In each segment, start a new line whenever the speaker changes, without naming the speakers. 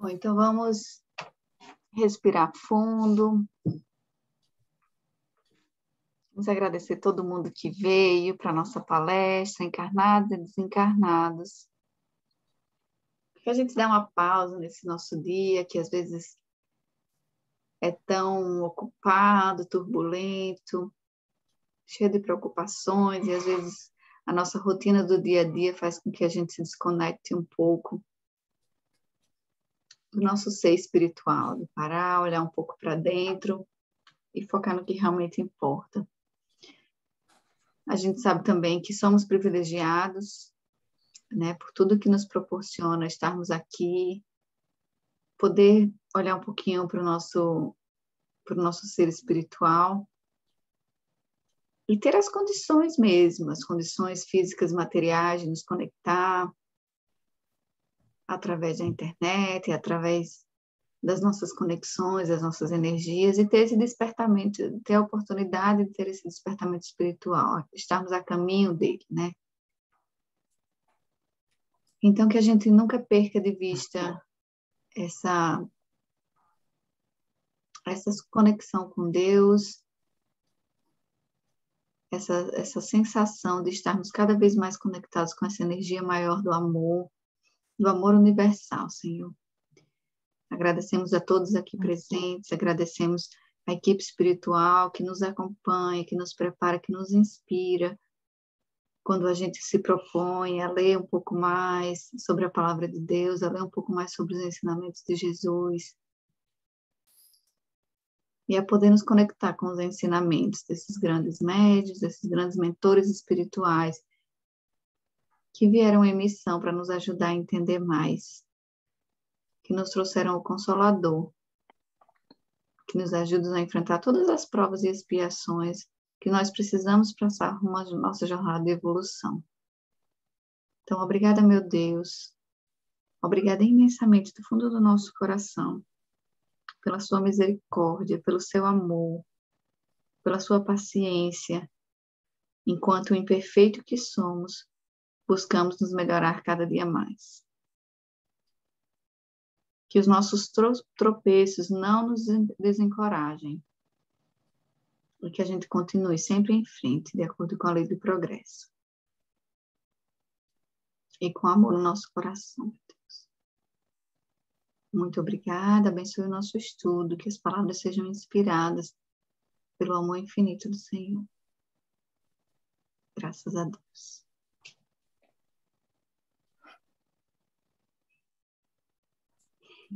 Bom, então vamos respirar fundo. Vamos agradecer todo mundo que veio para a nossa palestra, encarnados e desencarnados. Que a gente dá uma pausa nesse nosso dia, que às vezes é tão ocupado, turbulento, cheio de preocupações, e às vezes a nossa rotina do dia a dia faz com que a gente se desconecte um pouco do nosso ser espiritual, de parar, olhar um pouco para dentro e focar no que realmente importa. A gente sabe também que somos privilegiados, né, por tudo que nos proporciona estarmos aqui, poder olhar um pouquinho para o nosso ser espiritual e ter as condições mesmo, as condições físicas, materiais, de nos conectar através da internet, através das nossas conexões, das nossas energias, e ter esse despertamento, ter a oportunidade de ter esse despertamento espiritual, estarmos a caminho dele, né? Então, que a gente nunca perca de vista essa conexão com Deus, essa sensação de estarmos cada vez mais conectados com essa energia maior do amor universal, Senhor. Agradecemos a todos aqui presentes, agradecemos a equipe espiritual que nos acompanha, que nos prepara, que nos inspira, quando a gente se propõe a ler um pouco mais sobre a palavra de Deus, a ler um pouco mais sobre os ensinamentos de Jesus, e a poder nos conectar com os ensinamentos desses grandes médiuns, desses grandes mentores espirituais, que vieram em missão para nos ajudar a entender mais, que nos trouxeram o Consolador, que nos ajudam a enfrentar todas as provas e expiações que nós precisamos passar rumo à nossa jornada de evolução. Então, obrigada, meu Deus, obrigada imensamente do fundo do nosso coração, pela sua misericórdia, pelo seu amor, pela sua paciência, enquanto o imperfeito que somos, buscamos nos melhorar cada dia mais. Que os nossos tropeços não nos desencorajem, e que a gente continue sempre em frente, de acordo com a lei do progresso. E com amor no nosso coração, meu Deus. Muito obrigada, abençoe o nosso estudo, que as palavras sejam inspiradas pelo amor infinito do Senhor. Graças a Deus.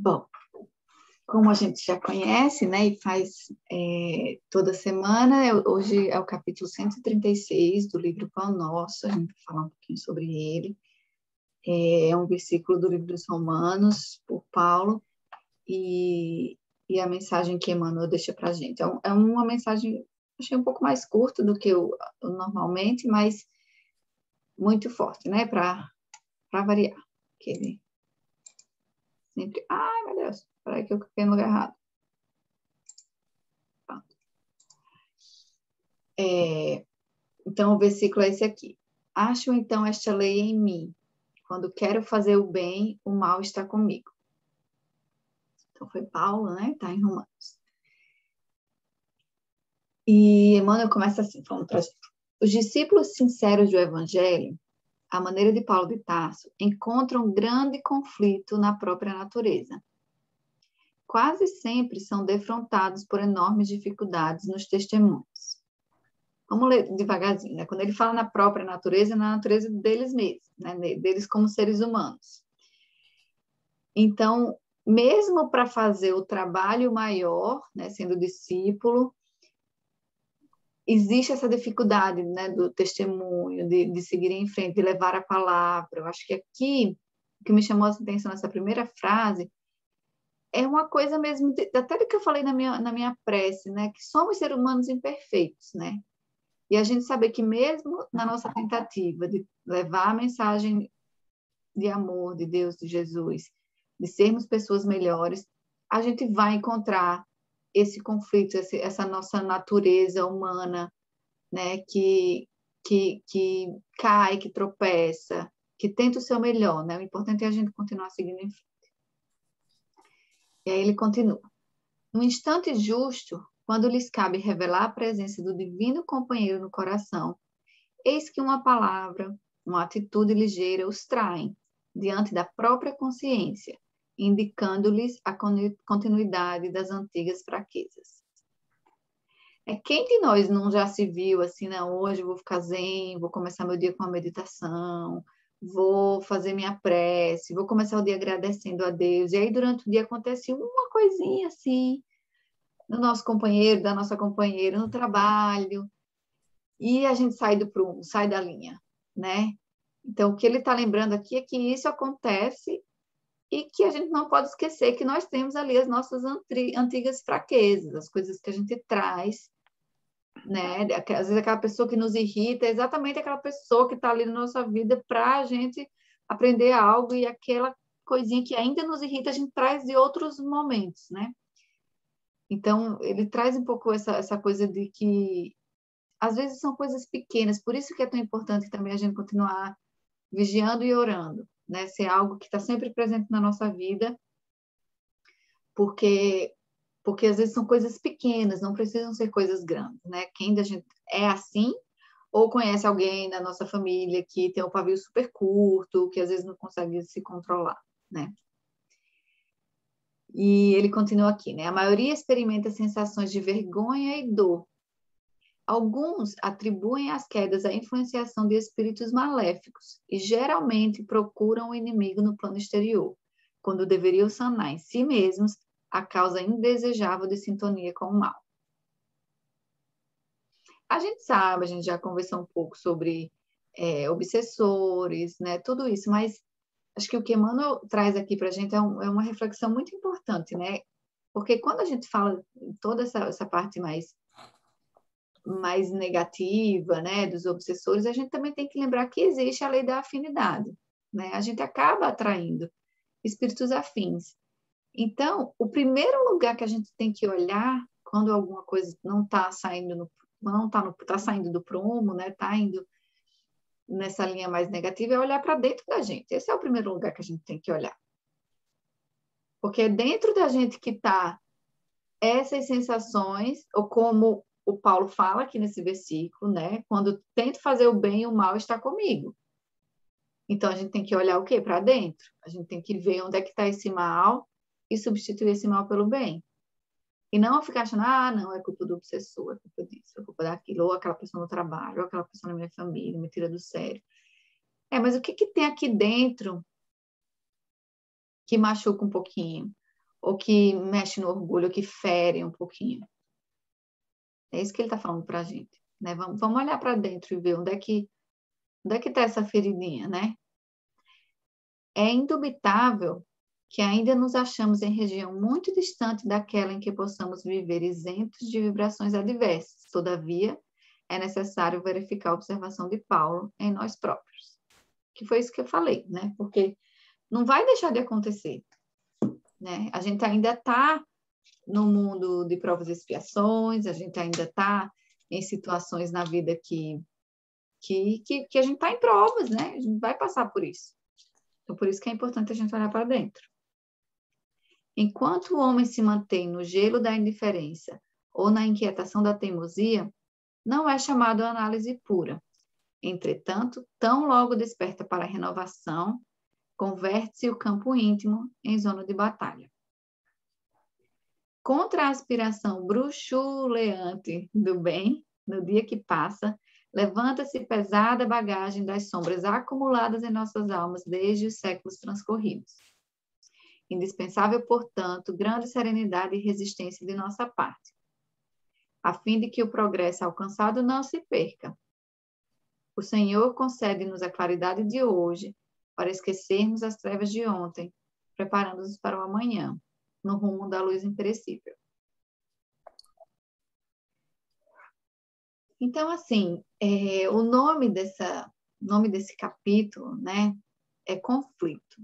Bom, como a gente já conhece, né, e faz toda semana, hoje é o capítulo 136 do livro Pão Nosso, a gente vai falar um pouquinho sobre ele. É um versículo do livro dos Romanos, por Paulo, e a mensagem que Emmanuel deixa para a gente. É uma mensagem, achei um pouco mais curta do que o normalmente, mas muito forte, né, para variar. Que ele sempre... Ai, meu Deus, peraí que eu cliquei no lugar errado. Pronto. Então, o versículo é esse aqui. Acho, então, esta lei em mim. Quando quero fazer o bem, o mal está comigo. Então, foi Paulo, né? Está em Romanos. E Emmanuel começa assim, falando para gente. Os discípulos sinceros do Evangelho, à maneira de Paulo de Tarso, encontram grande conflito na própria natureza. Quase sempre são defrontados por enormes dificuldades nos testemunhos. Vamos ler devagarzinho, né? Quando ele fala na própria natureza, é na natureza deles mesmos, né? Deles como seres humanos. Então, mesmo para fazer o trabalho maior, né, sendo discípulo, existe essa dificuldade, né, do testemunho, de seguir em frente, de levar a palavra. Eu acho que aqui, o que me chamou a atenção nessa primeira frase, é uma coisa mesmo, até do que eu falei na minha prece, né, que somos seres humanos imperfeitos, né? E a gente saber que mesmo na nossa tentativa de levar a mensagem de amor de Deus, de Jesus, de sermos pessoas melhores, a gente vai encontrar esse conflito, essa nossa natureza humana, né, que cai, que tropeça, que tenta o seu melhor, né? O importante é a gente continuar seguindo em frente. E aí ele continua. No instante justo, quando lhes cabe revelar a presença do divino companheiro no coração, eis que uma palavra, uma atitude ligeira os traem diante da própria consciência, indicando-lhes a continuidade das antigas fraquezas. Quem de nós não já se viu assim, não, hoje eu vou ficar zen, vou começar meu dia com uma meditação, vou fazer minha prece, vou começar o dia agradecendo a Deus, e aí durante o dia acontece uma coisinha assim, do nosso companheiro, da nossa companheira, no trabalho, e a gente sai do prumo, sai da linha, né? Então, o que ele está lembrando aqui é que isso acontece e que a gente não pode esquecer que nós temos ali as nossas antigas fraquezas, as coisas que a gente traz, né? Às vezes aquela pessoa que nos irrita é exatamente aquela pessoa que está ali na nossa vida para a gente aprender algo e aquela coisinha que ainda nos irrita a gente traz de outros momentos, né? Então, ele traz um pouco essa coisa de que às vezes são coisas pequenas, por isso que é tão importante também a gente continuar vigiando e orando, né? Ser algo que está sempre presente na nossa vida, porque às vezes são coisas pequenas, não precisam ser coisas grandes, né? Quem da gente é assim, ou conhece alguém da nossa família que tem o pavio super curto, que às vezes não consegue se controlar, né? E ele continua aqui, né? A maioria experimenta sensações de vergonha e dor. Alguns atribuem as quedas à influenciação de espíritos maléficos e geralmente procuram o inimigo no plano exterior, quando deveriam sanar em si mesmos a causa indesejável de sintonia com o mal. A gente sabe, a gente já conversou um pouco sobre obsessores, né, tudo isso, mas acho que o que Emmanuel traz aqui para a gente é uma reflexão muito importante, né? Porque quando a gente fala toda essa parte mais negativa, né, dos obsessores, a gente também tem que lembrar que existe a lei da afinidade, né? A gente acaba atraindo espíritos afins. Então, o primeiro lugar que a gente tem que olhar quando alguma coisa não está saindo tá saindo do prumo, né? Está indo nessa linha mais negativa, é olhar para dentro da gente. Esse é o primeiro lugar que a gente tem que olhar. Porque é dentro da gente que está essas sensações, ou como o Paulo fala aqui nesse versículo, né? Quando tento fazer o bem, o mal está comigo. Então, a gente tem que olhar o quê? Para dentro. A gente tem que ver onde é que está esse mal e substituir esse mal pelo bem. E não ficar achando, não, é culpa do obsessor, é culpa disso, é culpa daquilo, ou aquela pessoa no trabalho, ou aquela pessoa na minha família, me tira do sério. Mas o que tem aqui dentro que machuca um pouquinho? Ou que mexe no orgulho, ou que fere um pouquinho? É isso que ele está falando para a gente, né? Vamos olhar para dentro e ver onde é que está essa feridinha, né? É indubitável que ainda nos achamos em região muito distante daquela em que possamos viver isentos de vibrações adversas. Todavia, é necessário verificar a observação de Paulo em nós próprios. Que foi isso que eu falei, né? Porque não vai deixar de acontecer, né? A gente ainda está no mundo de provas e expiações, a gente ainda está em situações na vida que a gente está em provas, né? A gente vai passar por isso. Então, por isso que é importante a gente olhar para dentro. Enquanto o homem se mantém no gelo da indiferença ou na inquietação da teimosia, não é chamado a análise pura. Entretanto, tão logo desperta para a renovação, converte-se o campo íntimo em zona de batalha. Contra a aspiração bruxuleante do bem, no dia que passa, levanta-se pesada bagagem das sombras acumuladas em nossas almas desde os séculos transcorridos. Indispensável, portanto, grande serenidade e resistência de nossa parte, a fim de que o progresso alcançado não se perca. O Senhor concede-nos a claridade de hoje para esquecermos as trevas de ontem, preparando-nos para o amanhã, no rumo da luz imperecível. Então, assim, o nome desse capítulo, né, é conflito.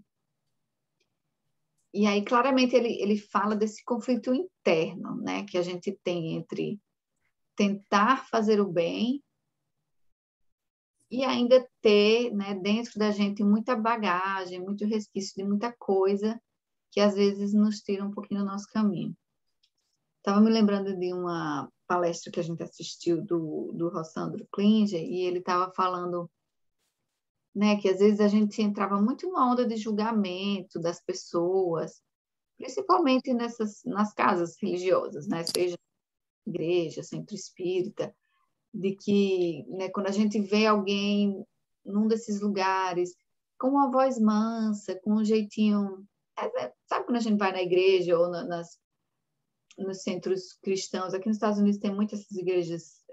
E aí, claramente, ele fala desse conflito interno, né, que a gente tem entre tentar fazer o bem e ainda ter, né, dentro da gente muita bagagem, muito resquício de muita coisa que às vezes nos tiram um pouquinho do nosso caminho. Estava me lembrando de uma palestra que a gente assistiu do Rossandro Klinger, e ele estava falando, né, que às vezes a gente entrava muito numa onda de julgamento das pessoas, principalmente nas casas religiosas, né, seja igreja, centro espírita, de que, né, quando a gente vê alguém num desses lugares com uma voz mansa, com um jeitinho, sabe quando a gente vai na igreja ou nos centros cristãos, aqui nos Estados Unidos tem muitas essas igrejas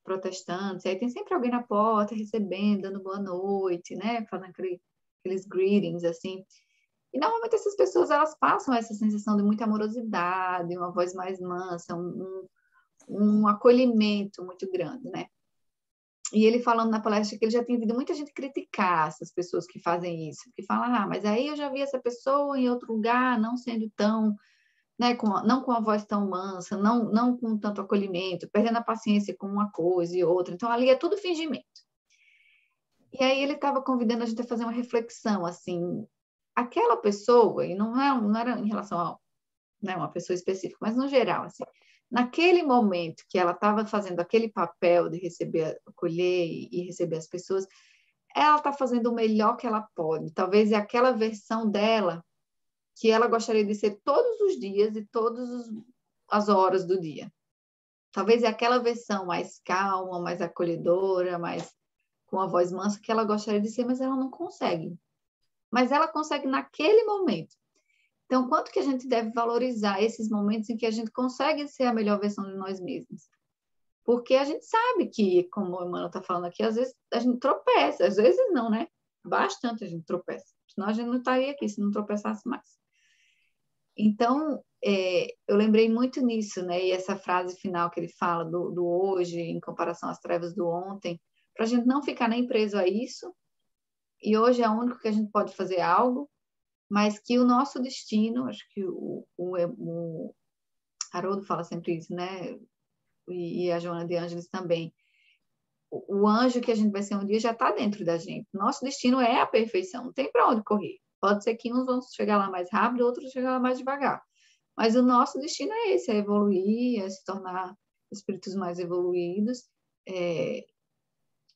protestantes, aí tem sempre alguém na porta recebendo, dando boa noite, né, fazendo aqueles greetings, assim. E normalmente essas pessoas, elas passam essa sensação de muita amorosidade, uma voz mais mansa, um acolhimento muito grande, né? E ele falando na palestra que ele já tinha visto muita gente criticar essas pessoas que fazem isso, que falam, mas aí eu já vi essa pessoa em outro lugar, não sendo tão, né, não com a voz tão mansa, não com tanto acolhimento, perdendo a paciência com uma coisa e outra. Então, ali é tudo fingimento. E aí ele estava convidando a gente a fazer uma reflexão, assim, aquela pessoa, e não era em relação a, né, uma pessoa específica, mas no geral, assim, naquele momento que ela estava fazendo aquele papel de receber, acolher e receber as pessoas, ela está fazendo o melhor que ela pode. Talvez é aquela versão dela que ela gostaria de ser todos os dias e todas as horas do dia. Talvez é aquela versão mais calma, mais acolhedora, mais com a voz mansa que ela gostaria de ser, mas ela não consegue. Mas ela consegue naquele momento. Então, quanto que a gente deve valorizar esses momentos em que a gente consegue ser a melhor versão de nós mesmos? Porque a gente sabe que, como o Emmanuel está falando aqui, às vezes a gente tropeça, às vezes não, né? Bastante a gente tropeça. Senão a gente não estaria aqui se não tropeçasse mais. Então, eu lembrei muito nisso, né? E essa frase final que ele fala do hoje, em comparação às trevas do ontem, para a gente não ficar nem preso a isso. E hoje é o único que a gente pode fazer algo, mas que o nosso destino, acho que o Haroldo fala sempre isso, né? E a Joana de Ângeles também. O anjo que a gente vai ser um dia já está dentro da gente. Nosso destino é a perfeição, não tem para onde correr. Pode ser que uns vão chegar lá mais rápido, outros chegar lá mais devagar. Mas o nosso destino é esse, é evoluir, é se tornar espíritos mais evoluídos,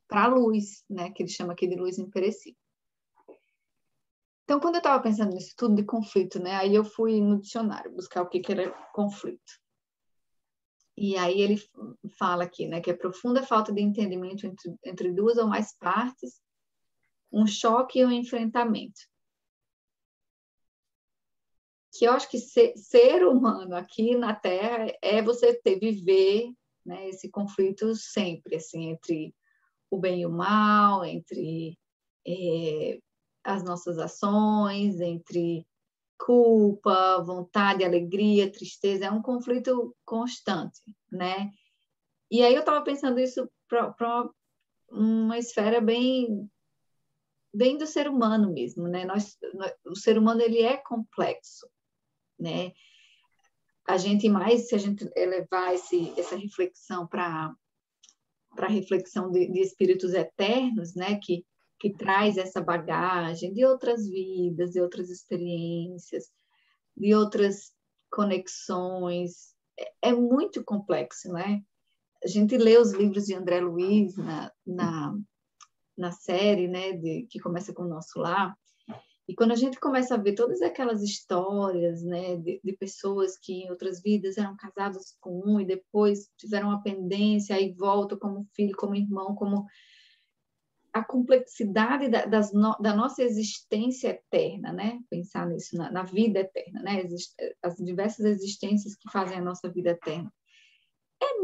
para a luz, né? Que ele chama aqui de luz imperecível. Então, quando eu estava pensando nisso tudo de conflito, né? Aí eu fui no dicionário buscar o que era conflito. E aí ele fala aqui, né? Que é profunda falta de entendimento entre duas ou mais partes, um choque e um enfrentamento. Que eu acho que ser humano aqui na Terra é você viver, né, esse conflito sempre, assim, entre o bem e o mal, entre as nossas ações, entre culpa, vontade, alegria, tristeza, é um conflito constante, né? E aí eu estava pensando isso para uma esfera bem do ser humano mesmo, né? O ser humano ele é complexo, né? A gente mais, se a gente elevar essa reflexão para a reflexão de espíritos eternos, né? Que traz essa bagagem de outras vidas, de outras experiências, de outras conexões. É muito complexo, né? A gente lê os livros de André Luiz na série, né, que começa com o Nosso Lar, e quando a gente começa a ver todas aquelas histórias, né, de pessoas que em outras vidas eram casadas com um e depois tiveram uma pendência, aí voltam como filho, como irmão, como a complexidade da nossa existência eterna, né? Pensar nisso, na vida eterna, né? As diversas existências que fazem a nossa vida eterna. É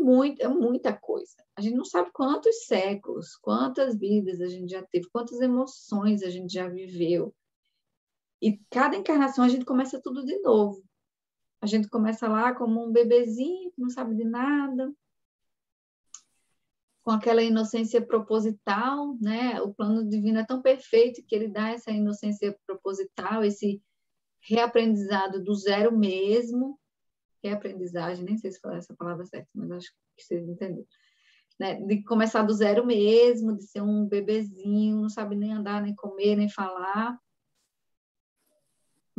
muita coisa. A gente não sabe quantos séculos, quantas vidas a gente já teve, quantas emoções a gente já viveu. E cada encarnação a gente começa tudo de novo. A gente começa lá como um bebezinho que não sabe de nada, com aquela inocência proposital, né? O plano divino é tão perfeito que ele dá essa inocência proposital, esse reaprendizado do zero mesmo, reaprendizagem, nem sei se falar essa palavra certa, mas acho que vocês entenderam. Né? De começar do zero mesmo, de ser um bebezinho, não sabe nem andar, nem comer, nem falar.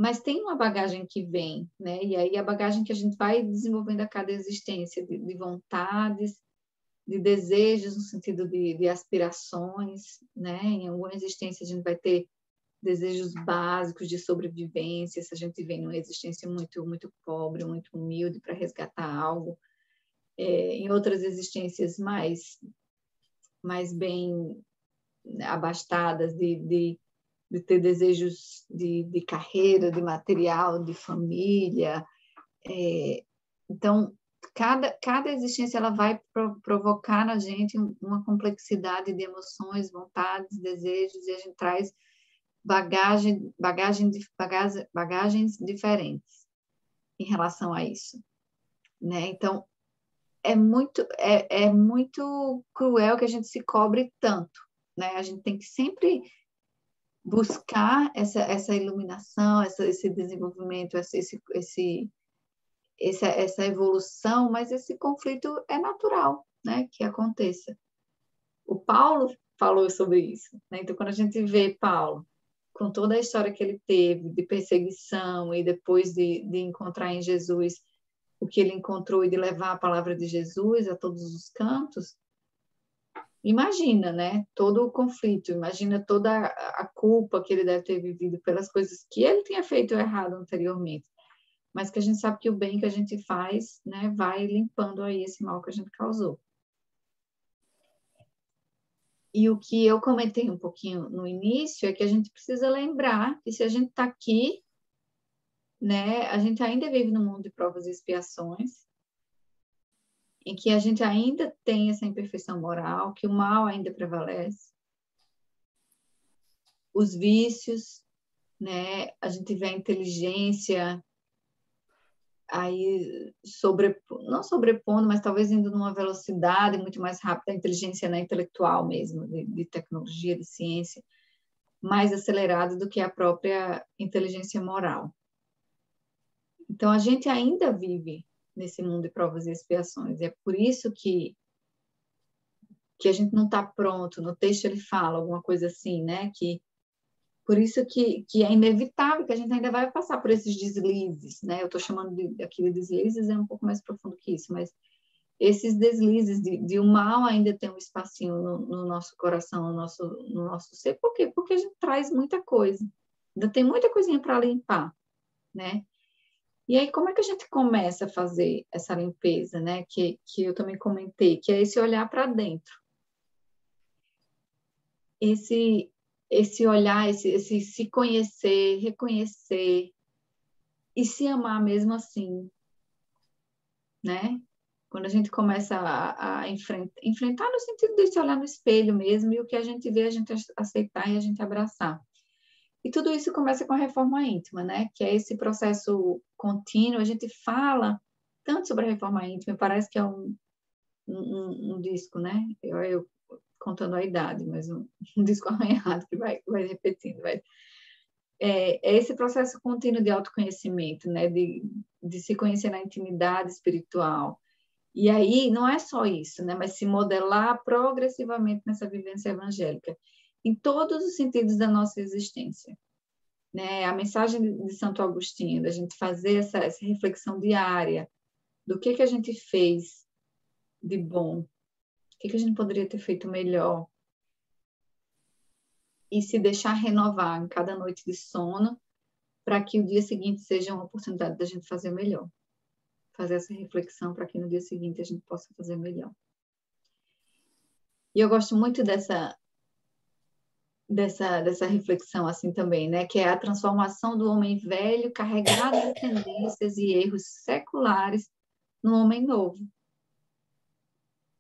Mas tem uma bagagem que vem, né? E aí a bagagem que a gente vai desenvolvendo a cada existência, de vontades, de desejos, no sentido de aspirações, né? Em alguma existência a gente vai ter desejos básicos de sobrevivência, se a gente vem numa existência muito, muito pobre, muito humilde para resgatar algo. Em outras existências mais bem abastadas de ter desejos de carreira, de material, de família. Então, cada existência ela vai provocar na gente uma complexidade de emoções, vontades, desejos, e a gente traz bagagens diferentes em relação a isso, né? Então, é muito cruel que a gente se cobre tanto, né? A gente tem que sempre buscar essa iluminação, esse desenvolvimento, essa evolução, mas esse conflito é natural, né, que aconteça. O Paulo falou sobre isso, né? Então, quando a gente vê Paulo, com toda a história que ele teve de perseguição e depois de encontrar em Jesus o que ele encontrou e de levar a palavra de Jesus a todos os cantos, imagina, né? Todo o conflito, imagina toda a culpa que ele deve ter vivido pelas coisas que ele tinha feito errado anteriormente. Mas que a gente sabe que o bem que a gente faz, né, vai limpando aí esse mal que a gente causou. E o que eu comentei um pouquinho no início é que a gente precisa lembrar que se a gente está aqui, né, a gente ainda vive num mundo de provas e expiações, em que a gente ainda tem essa imperfeição moral, que o mal ainda prevalece, os vícios, né, a gente vê a inteligência aí não sobrepondo, mas talvez indo numa velocidade muito mais rápida, a inteligência, né, intelectual mesmo, de tecnologia, de ciência, mais acelerada do que a própria inteligência moral. Então, a gente ainda vive nesse mundo de provas e expiações. É por isso que a gente não está pronto. No texto ele fala alguma coisa assim, né? Por isso que é inevitável que a gente ainda vai passar por esses deslizes, né? Eu estou chamando aqui de deslizes, é um pouco mais profundo que isso, mas esses deslizes de o mal ainda tem um espacinho no nosso coração, no nosso ser. Por quê? Porque a gente traz muita coisa. Ainda tem muita coisinha para limpar, né? E aí, como é que a gente começa a fazer essa limpeza, né? Que eu também comentei, que é esse olhar para dentro. Esse olhar, esse se conhecer, reconhecer e se amar mesmo assim, né? Quando a gente começa a enfrentar no sentido de se olhar no espelho mesmo, e o que a gente vê, a gente aceitar e a gente abraçar. E tudo isso começa com a reforma íntima, né? Que é esse processo contínuo. A gente fala tanto sobre a reforma íntima, parece que é um disco, né? Eu contando a idade, mas um disco arranhado que vai repetindo. É esse processo contínuo de autoconhecimento, né? De se conhecer na intimidade espiritual. E aí, não é só isso, né? Mas se modelar progressivamente nessa vivência evangélica, em todos os sentidos da nossa existência. Né? A mensagem de Santo Agostinho, da gente fazer essa reflexão diária do que a gente fez de bom, o que a gente poderia ter feito melhor, e se deixar renovar em cada noite de sono, para que o dia seguinte seja uma oportunidade da gente fazer melhor. Fazer essa reflexão para que no dia seguinte a gente possa fazer melhor. E eu gosto muito dessa reflexão assim também, né? Que é a transformação do homem velho carregado de tendências e erros seculares no homem novo.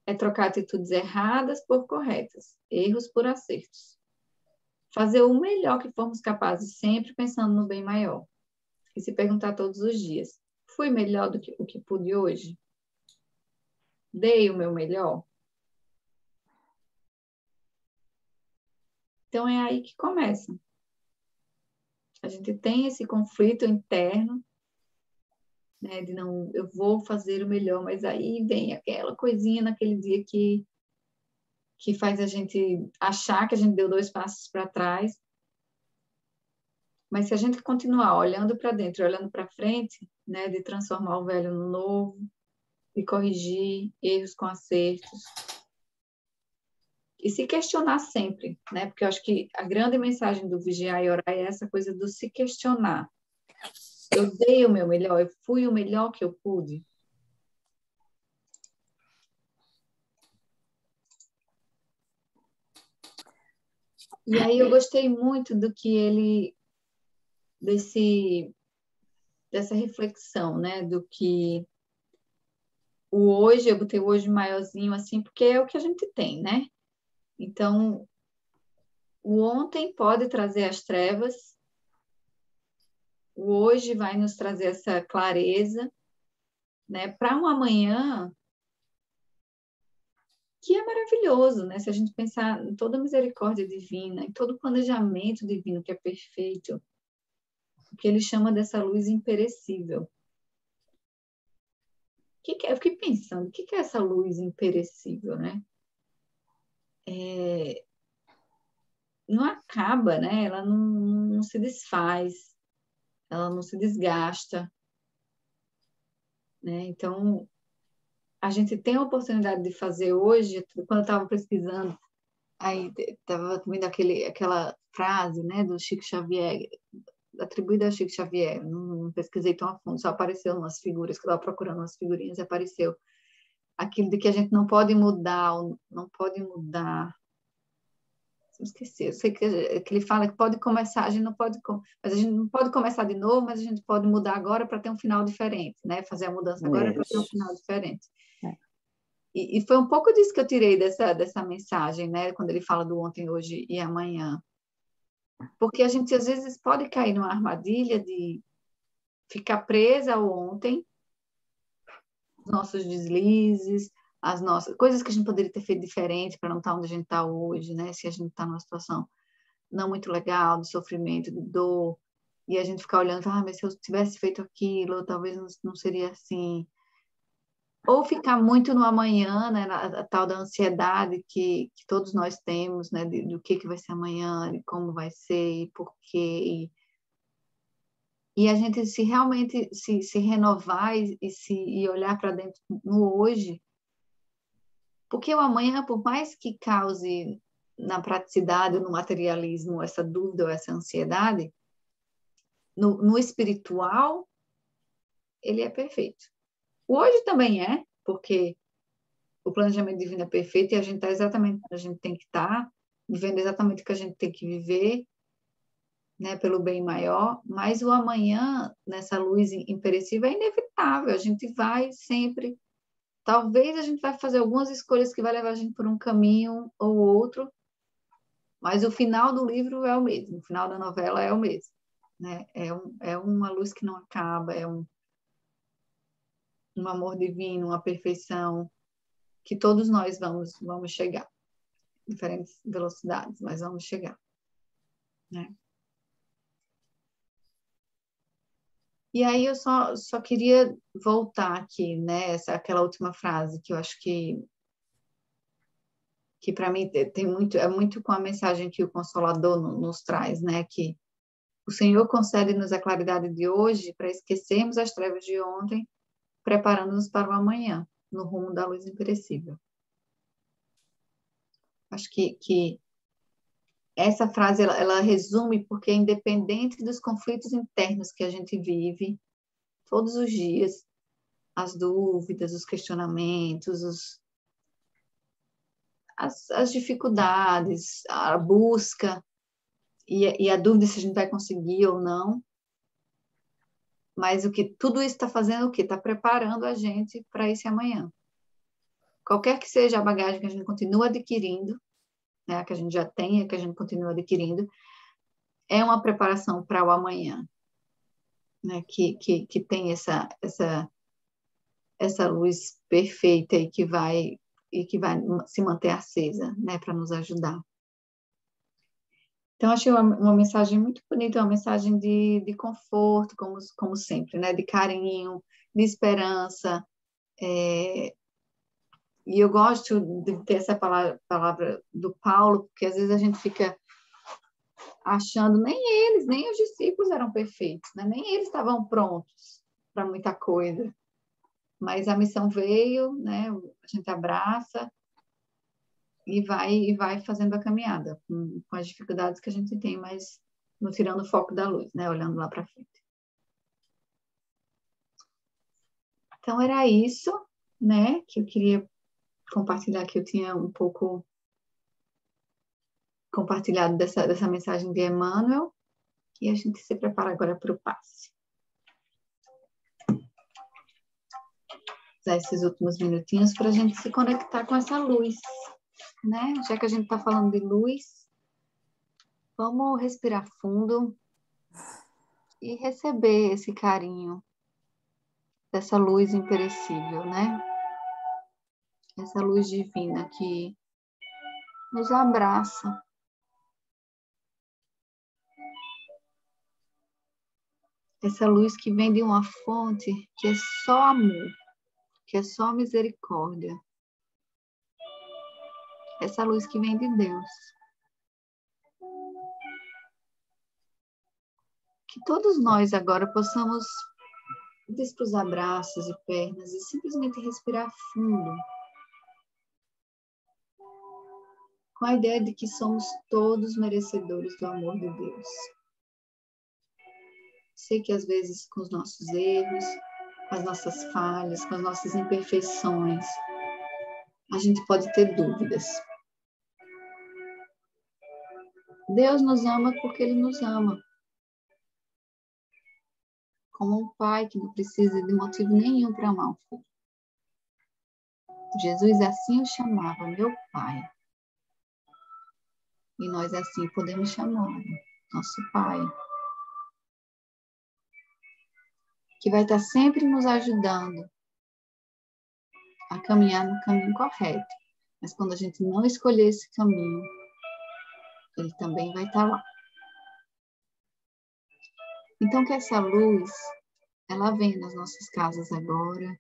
É trocar atitudes erradas por corretas, erros por acertos. Fazer o melhor que formos capazes, sempre pensando no bem maior. E se perguntar todos os dias, fui melhor do que o que pude hoje? Dei o meu melhor? Então é aí que começa. A gente tem esse conflito interno, né, de não, eu vou fazer o melhor, mas aí vem aquela coisinha naquele dia que faz a gente achar que a gente deu 2 passos para trás Mas se a gente continuar olhando para dentro, olhando para frente, né, de transformar o velho no novo, de corrigir erros com acertos, e se questionar sempre, né? Porque eu acho que a grande mensagem do vigiar e orar é essa coisa do se questionar. Eu dei o meu melhor, eu fui o melhor que eu pude. E aí eu gostei muito do que ele dessa reflexão, né? Do que o hoje, eu botei o hoje maiorzinho assim, porque é o que a gente tem, né? Então, o ontem pode trazer as trevas, o hoje vai nos trazer essa clareza, né? Para um amanhã que é maravilhoso, né? Se a gente pensar em toda a misericórdia divina, em todo o planejamento divino que é perfeito, o que ele chama dessa luz imperecível. Eu fiquei pensando, o que é essa luz imperecível, né? Não acaba, né? Ela não se desfaz, ela não se desgasta, né? Então, a gente tem a oportunidade de fazer hoje, quando eu estava pesquisando, aí estava vendo aquela frase, né, do Chico Xavier, atribuída a Chico Xavier, não pesquisei tão a fundo, só apareceu umas figuras, que eu estava procurando umas figurinhas e apareceu aquilo de que a gente não pode mudar, não pode mudar. Esqueci, eu sei que ele fala que pode começar, a gente não pode, mas a gente não pode começar de novo, mas a gente pode mudar agora para ter um final diferente, né? Fazer a mudança agora para ter um final diferente. E foi um pouco disso que eu tirei dessa mensagem, né? Quando ele fala do ontem, hoje e amanhã. Porque a gente às vezes pode cair numa armadilha de ficar presa ao ontem, os nossos deslizes, as nossas coisas que a gente poderia ter feito diferente para não estar onde a gente está hoje, né? Se a gente está numa situação não muito legal, de sofrimento, de dor, e a gente ficar olhando, mas se eu tivesse feito aquilo, talvez não seria assim. Ou ficar muito no amanhã, né, a tal da ansiedade que todos nós temos, né, do que vai ser amanhã, de como vai ser, e por quê, e a gente se realmente se renovar e olhar para dentro no hoje, porque o amanhã, por mais que cause na praticidade, no materialismo, essa dúvida ou essa ansiedade, no espiritual, ele é perfeito. O hoje também é, porque o planejamento divino é perfeito e a gente está exatamente onde a gente tem que estar, vivendo exatamente o que a gente tem que viver, né, pelo bem maior, mas o amanhã, nessa luz imperecível, é inevitável, a gente vai sempre, talvez a gente vai fazer algumas escolhas que vai levar a gente por um caminho ou outro, mas o final do livro é o mesmo, o final da novela é o mesmo, né? É uma luz que não acaba, um amor divino, uma perfeição que todos nós vamos chegar, diferentes velocidades, mas vamos chegar, né? E aí eu só queria voltar aqui, né? Aquela última frase que eu acho que para mim tem muito, é muito com a mensagem que o Consolador nos traz, né? Que o Senhor concede-nos a claridade de hoje para esquecermos as trevas de ontem, preparando-nos para o amanhã, no rumo da luz imperecível. Acho que essa frase ela resume porque independente dos conflitos internos que a gente vive todos os dias, as dúvidas, os questionamentos, as dificuldades, a busca e a dúvida se a gente vai conseguir ou não, mas tudo isso está fazendo o quê? Está preparando a gente para esse amanhã. Qualquer que seja a bagagem que a gente continua adquirindo, né, que a gente já tem, que a gente continua adquirindo, é uma preparação para o amanhã, né, que tem essa luz perfeita e que vai se manter acesa, né, para nos ajudar. Então, achei uma mensagem muito bonita, uma mensagem de conforto, como sempre, né, de carinho, de esperança. E eu gosto de ter essa palavra do Paulo, porque às vezes a gente fica achando, nem eles, nem os discípulos eram perfeitos, né? Nem eles estavam prontos para muita coisa. Mas a missão veio, né? A gente abraça e vai fazendo a caminhada com as dificuldades que a gente tem, mas não tirando o foco da luz, né? Olhando lá para frente. Então era isso, né? Que eu queria compartilhar, que eu tinha um pouco compartilhado dessa mensagem de Emmanuel, e a gente se prepara agora para o passe. Usar esses últimos minutinhos para a gente se conectar com essa luz, né? Já que a gente está falando de luz, vamos respirar fundo e receber esse carinho dessa luz imperecível, né? Essa luz divina que nos abraça. Essa luz que vem de uma fonte que é só amor, que é só misericórdia. Essa luz que vem de Deus. Que todos nós agora possamos desprezar braços e pernas e simplesmente respirar fundo. Com a ideia de que somos todos merecedores do amor de Deus. Sei que às vezes com os nossos erros, com as nossas falhas, com as nossas imperfeições, a gente pode ter dúvidas. Deus nos ama porque Ele nos ama. Como um pai que não precisa de motivo nenhum para amar um filho. Jesus assim o chamava, meu pai. E nós assim podemos chamá-lo, nosso pai. Que vai estar sempre nos ajudando a caminhar no caminho correto. Mas quando a gente não escolher esse caminho, Ele também vai estar lá. Então que essa luz, ela venha nas nossas casas agora,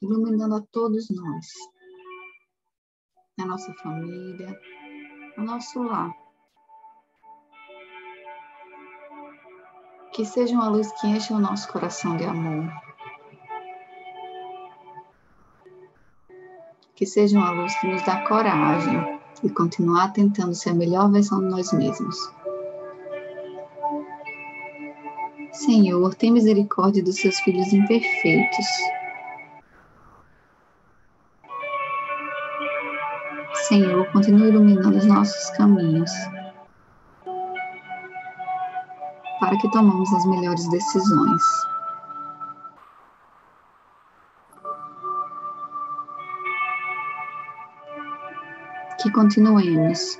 iluminando a todos nós, a nossa família, o nosso lar. Que seja uma luz que encha o nosso coração de amor. Que seja uma luz que nos dá coragem de continuar tentando ser a melhor versão de nós mesmos. Senhor, tem misericórdia dos seus filhos imperfeitos. Senhor, continue iluminando os nossos caminhos, para que tomemos as melhores decisões. Que continuemos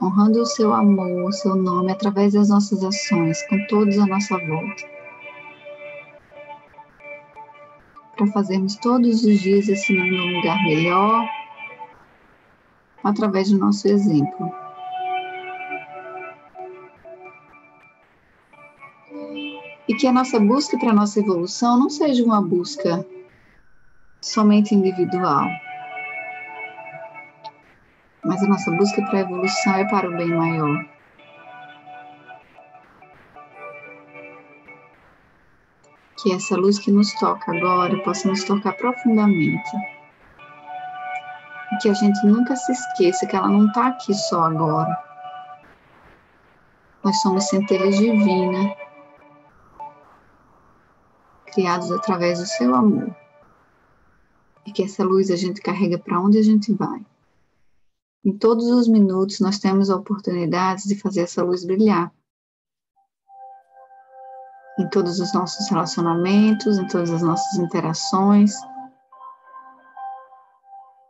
honrando o seu amor, o seu nome, através das nossas ações, com todos à nossa volta. Para fazermos todos os dias esse mundo um lugar melhor, através do nosso exemplo. E que a nossa busca para a nossa evolução não seja uma busca somente individual, mas a nossa busca para a evolução é para o bem maior. Que essa luz que nos toca agora possa nos tocar profundamente. E que a gente nunca se esqueça que ela não está aqui só agora. Nós somos centelhas divinas, criados através do seu amor. E que essa luz a gente carrega para onde a gente vai. Em todos os minutos nós temos a oportunidade de fazer essa luz brilhar. Em todos os nossos relacionamentos, em todas as nossas interações.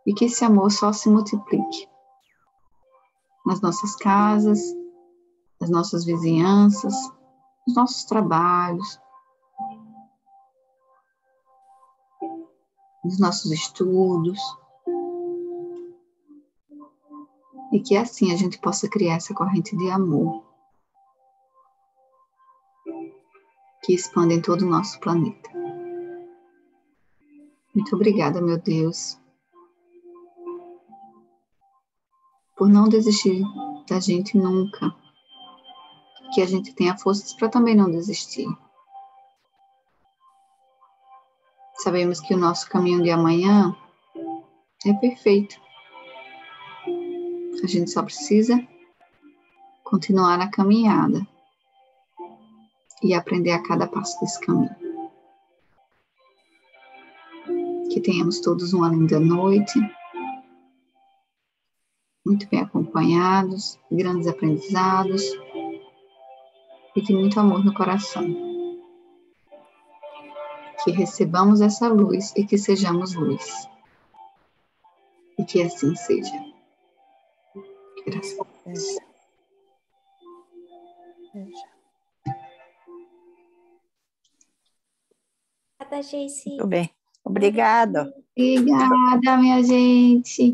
E que esse amor só se multiplique. Nas nossas casas, nas nossas vizinhanças, nos nossos trabalhos, nos nossos estudos. E que assim a gente possa criar essa corrente de amor que expande em todo o nosso planeta. Muito obrigada, meu Deus, por não desistir da gente nunca. Que a gente tenha forças para também não desistir. Sabemos que o nosso caminho de amanhã é perfeito. A gente só precisa continuar na caminhada e aprender a cada passo desse caminho. Que tenhamos todos uma linda noite, muito bem acompanhados, grandes aprendizados e de muito amor no coração. Que recebamos essa luz e que sejamos luz. E que assim seja. Graças a Deus.
Obrigada, Geici.
Muito bem. Obrigado.
Obrigada, minha gente.